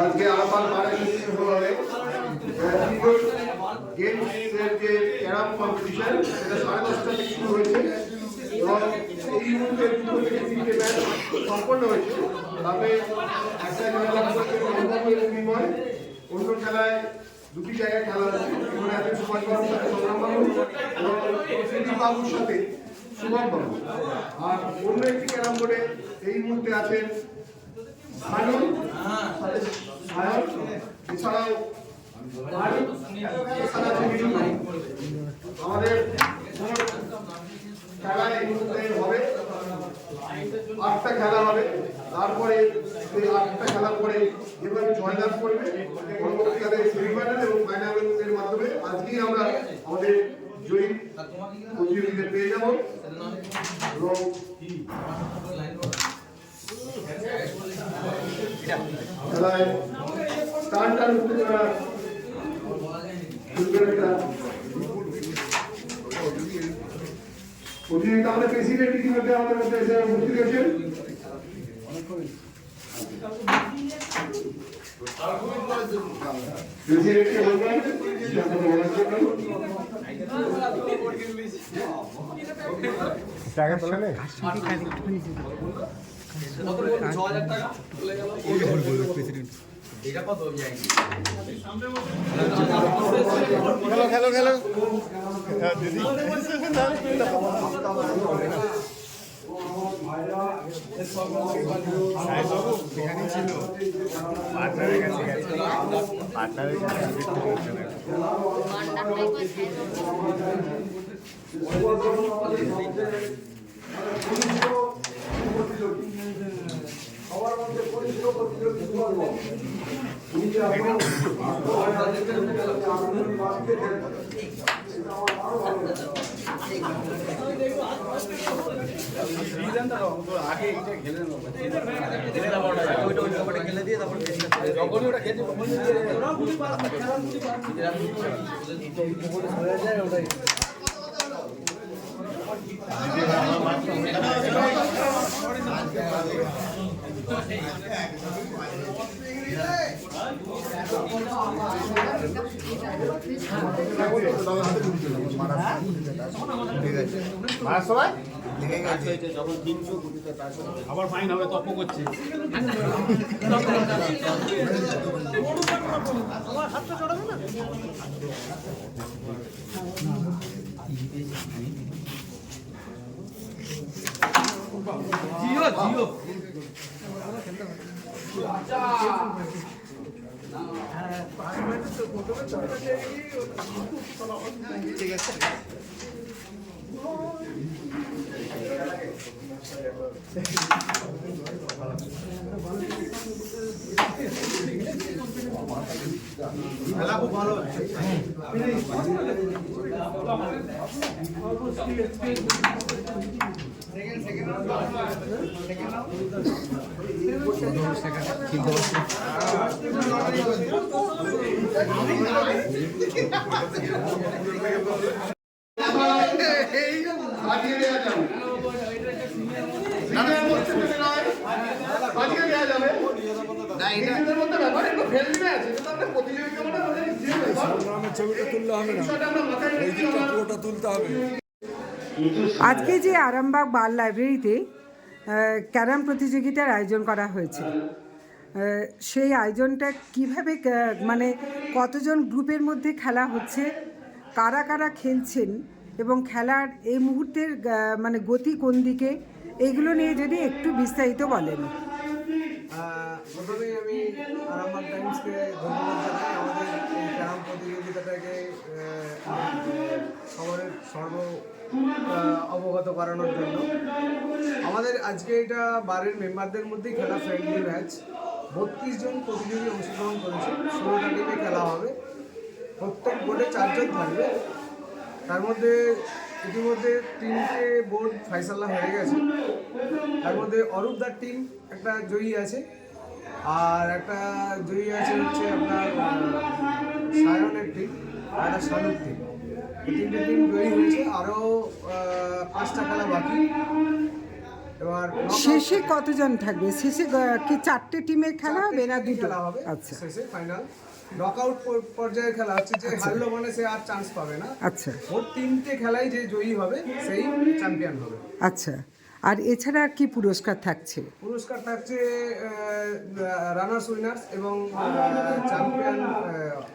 আজকে আরামবাগ বারে গেমসের যে ক্যারাম কম্পিটিশন সেটা 10:30 থেকে শুরু হয়েছে এবং এই মুহূর্তে 2 থেকে 3টে ম্যাচ সম্পন্ন হয়েছে। তবে একটা খেলা বিনিময় অন্য খেলায় 2টি জায়গায় খেলা হচ্ছে। এখানে আছেন সুভাষ বাবুর সাথে সংগ্রাম বাবু এবং সুদীপ বাবুর সাথে শুভম বাবু। আর অন্য একটি ক্যারাম বোর্ডে এই মুহূর্তে আছেন সায়ন এছাড়াও আমাদের খেলা এই মুহূর্তে হবে 8টা খেলা হবে। তারপরে সেই 8টা খেলার পরে যেভাবে জয়লাভ করবে পরবর্তীকালে সেমিফাইনাল এবং ফাইনালের মাধ্যমে আজকেই আমরা আমাদের জয়ী প্রতিযোগীদের পেয়ে যাব এবং খেলায় টান উত্তেজনা প্রতিযোগিতা আমাদের প্রেসিডেন্ট ইতিমধ্যে আমাদের মধ্যে এসে উপস্থিত হয়েছেন। প্রেসিডেন্টকে বলবেন টাকা তোলে খেলো খেলো দিদি সবার মধ্যে পরিচিত প্রতিযোগী খেলে দিয়ে তারপর যখনই ওটা খেতে ওটাই আবার ফাইন হবে তপ করছে জিও জিও ঠিক আছে খেলা খুব ভালো হচ্ছে আজকে যে আরামবাগ বার লাইব্রেরিতে ক্যারাম প্রতিযোগিতার আয়োজন করা হয়েছে, সেই আয়োজনটা কিভাবে মানে কতজন গ্রুপের মধ্যে খেলা হচ্ছে, কারা কারা খেলছেন এবং খেলার এই মুহূর্তের মানে গতি কোন দিকে, এইগুলো নিয়ে যদি একটু বিস্তারিত বলেন। প্রথমেই আমি আরামবাগ টাইমসকে ধন্যবাদ জানাই আমাদের এই ক্যারাম প্রতিযোগিতাটাকে সর্ব অবগত করানোর জন্য। আমাদের আজকে এটা বারের মেম্বারদের মধ্যেই খেলা ফ্রেন্ডলি ম্যাচ। 32 জন প্রতিযোগী অংশগ্রহণ করেছে, 16টা টিমে খেলা হবে। প্রত্যেক বোর্ডে 4 জন থাকবে। তার মধ্যে ইতিমধ্যে 3টে বোর্ড ফাইসাল্লা হয়ে গেছে। তার মধ্যে অরূপদার টিম একটা জয়ী আছে, আর একটা জয়ী আছে হচ্ছে আপনার সায়নের টিম আর একটা শানুর টিম। 3টে টিম জয়ী হয়েছে, আরও 5টা খেলা বাকি। এবার শেষে কতজন থাকবে? শেষে কি 4টে টিমের খেলা হবে না দুটো? খেলা হবে আচ্ছা শেষে ফাইনাল নকআউট পর্যায়ের খেলা হচ্ছে, যে হারলো মানে সে আর চান্স পাবে না। আচ্ছা ওর 3টে খেলায় যে জয়ী হবে সেই চ্যাম্পিয়ন হবে। আচ্ছা। আর এছাড়া কি পুরস্কার থাকছে? পুরস্কার থাকছে রানার্স উইনার্স এবং চ্যাম্পিয়ন,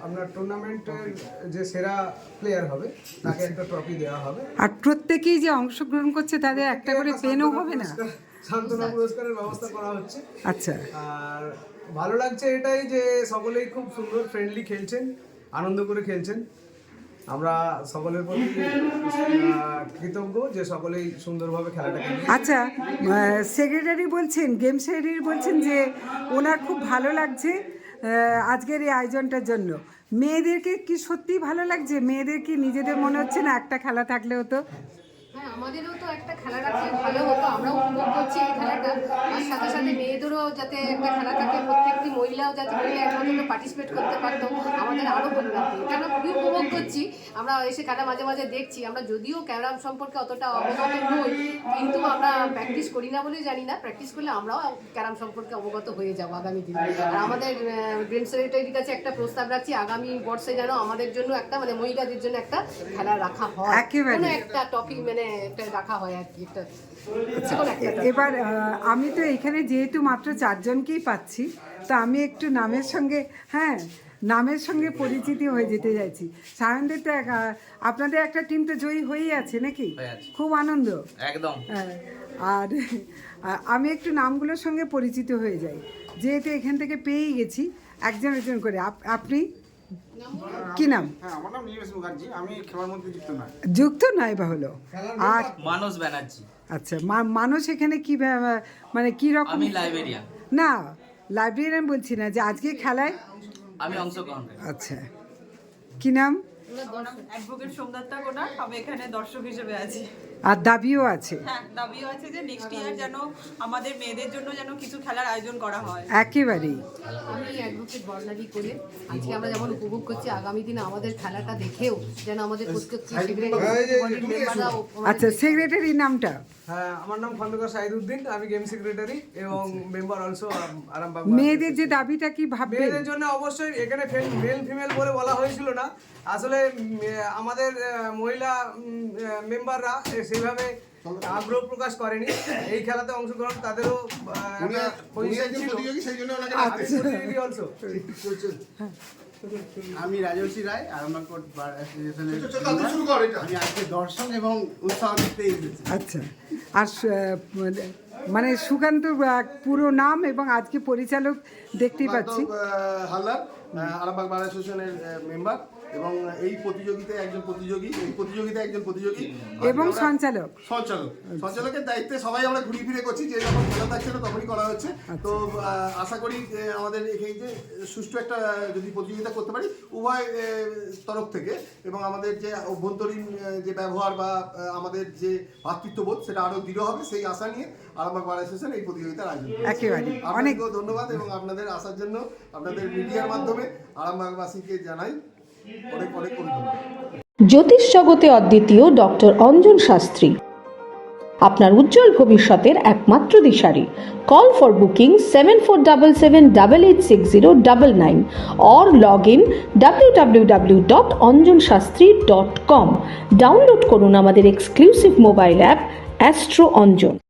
আপনার টুর্নামেন্টের যে সেরা প্লেয়ার হবে তাকে একটা ট্রফি দেওয়া হবে। আর প্রত্যেকেই যে অংশগ্রহণ করছে তাদের একটা করে পেনও হবে না? সান্ত্বনা পুরস্কারের ব্যবস্থা করা হচ্ছে। আচ্ছা আর ভালো লাগছে এটাই যে সকলেই খুব সুন্দর ফ্রেন্ডলি খেলছেন, আনন্দ করে খেলছেন। আমরা সকলের প্রতি কৃতজ্ঞ যে সকলেই সুন্দরভাবে খেলাটা খেলছে। আচ্ছা, সেক্রেটারি বলছেন, গেম সেক্রেটারি বলছেন যে ওনার খুব ভালো লাগছে আজকের এই আয়োজনটার জন্য। মেয়েদেরকে কি সত্যিই ভালো লাগছে? মেয়েদের কি নিজেদের মনে হচ্ছে না একটা খেলা থাকলে হতো? হ্যাঁ, আমাদেরও তো একটা খেলা রাখলে ভালো হতো, আমরাও উপভোগ করছি এই খেলাটা। আর সাথে সাথে মেয়েদেরও যাতে একটা খেলা থাকে, প্রত্যেকটি মহিলাও যাতে মহিলা একমাত্র পার্টিসিপেট করতে পারতো, আমাদের আরও ভালো লাগতো। এটা আমরা খুবই উপভোগ করছি। আমরা এসে খেলা মাঝে মাঝে দেখছি। আমরা যদিও ক্যারাম সম্পর্কে অতটা অবগত নই, কিন্তু আমরা প্র্যাকটিস করি না বলে জানি না। প্র্যাকটিস করলে আমরাও ক্যারাম সম্পর্কে অবগত হয়ে যাবো আগামী দিনে। আর আমাদের গেম সেক্রেটারির কাছে একটা প্রস্তাব রাখছি, আগামী বর্ষে যেন আমাদের জন্য একটা মানে মহিলাদের জন্য একটা খেলা রাখা হয়, একেবারে। কোনো একটা টপিক মানে একটা রাখা হয় আর কি একটা। এবার আমি তো এখানে যেহেতু মাত্র 4জনকেই পাচ্ছি, তো আমি একটু নামের সঙ্গে পরিচিতি হয়ে যেতে চাইছি। সায়নদের তো আপনাদের একটা টিম তো জয়ী হয়েই আছে নাকি? খুব আনন্দ একদম। হ্যাঁ, আর আমি একটু নামগুলোর সঙ্গে পরিচিত হয়ে যাই, যেহেতু এখান থেকে পেয়েই গেছি একজন একজন করে। আপনি কি নাম? হ্যাঁ, আমার নাম নীলেশ মুখার্জি, আমি খেলার মধ্যে যুক্ত নয় বা হলো? আর মানস ব্যানার্জি। আচ্ছা, মানুষ এখানে কি মানে কি রকম? আমি লাইব্রেরিয়ান। না, লাইব্রেরিয়ান বলছি না, যে আজকে খেলায় আমি অংশগ্রহণ করি। আচ্ছা, কি নাম? অ্যাডভোকেট সোমদত্তা কোনার। আমি এখানে দর্শক হিসেবে আছি। আর দাবিও আছে? হ্যাঁ, দাবিও আছে যে নেক্সট ইয়ার যেন আমাদের মেয়েদের জন্য যেন কিছু খেলার আয়োজন করা হয়। একেবারেই। আমি অ্যাডভোকেট বর্ণালী করে আজকে আমরা যেমন উপভোগ করছি, আগামী দিনে আমাদের খেলাটা দেখেও যেন আমাদের প্রত্যেকটি মেম্বাররাও। আচ্ছা, সেক্রেটারির নামটা? হ্যাঁ, আমার নাম খন্দকার সাইদুদ্দিন, আমি গেম সেক্রেটারি এবং মেম্বার অলসো আরামবাগ। মেয়েদের যে দাবিটা কি ভাববেন? মেয়েদের জন্য অবশ্যই এখানে মেল ফিমেল বলে বলা হয়েছিল না, আসলে আমাদের মহিলা মেম্বাররা সেইভাবে আগ্রহ প্রকাশ করেনি এই খেলাতে অংশগ্রহণ, তাদেরও পজিশন ছিল। আমি রাজর্ষি রায়, আরামবাগ বার অ্যাসোসিয়েশনের। আমি আজকে দর্শন এবং উৎসাহ দিতে এসেছি। আচ্ছা, আর মানে সুকান্ত পুরো নাম এবং আজকে পরিচালক দেখতেই পাচ্ছি। হালদার, আরামবাগ বার অ্যাসোসিয়েশনের মেম্বার এবং এই প্রতিযোগিতায় একজন প্রতিযোগী এবং সঞ্চালকের দায়িত্বে সবাই আমরা ঘুরে ফিরে করছি, যে যখন খেলা থাকছে না তখনই করা হচ্ছে। তো আশা করি আমাদের এখানে যে সুষ্ঠু একটা যদি প্রতিযোগিতা করতে পারি উভয় তরফ থেকে, এবং আমাদের যে অভ্যন্তরীণ যে ব্যবহার বা আমাদের যে ভাতৃত্ববোধ সেটা আরো দৃঢ় হবে, সেই আশা নিয়ে আরামবাগ বার অ্যাসোসিয়েশন এই প্রতিযোগিতার আয়োজন। একেবারে অনেক ধন্যবাদ এবং আপনাদের আসার জন্য আপনাদের মিডিয়ার মাধ্যমে আরামবাগবাসীকে জানাই অনেক অনেক ধন্যবাদ। জ্যোতিষ জগতে অদ্বিতীয় ডক্টর অঞ্জন শাস্ত্রী, আপনার উজ্জ্বল ভবিষ্যতের একমাত্র দিশারি। Call for booking 7477886099 or log in www.anjanshastri.com। Download করুন আমাদের exclusive mobile app Astro Anjan.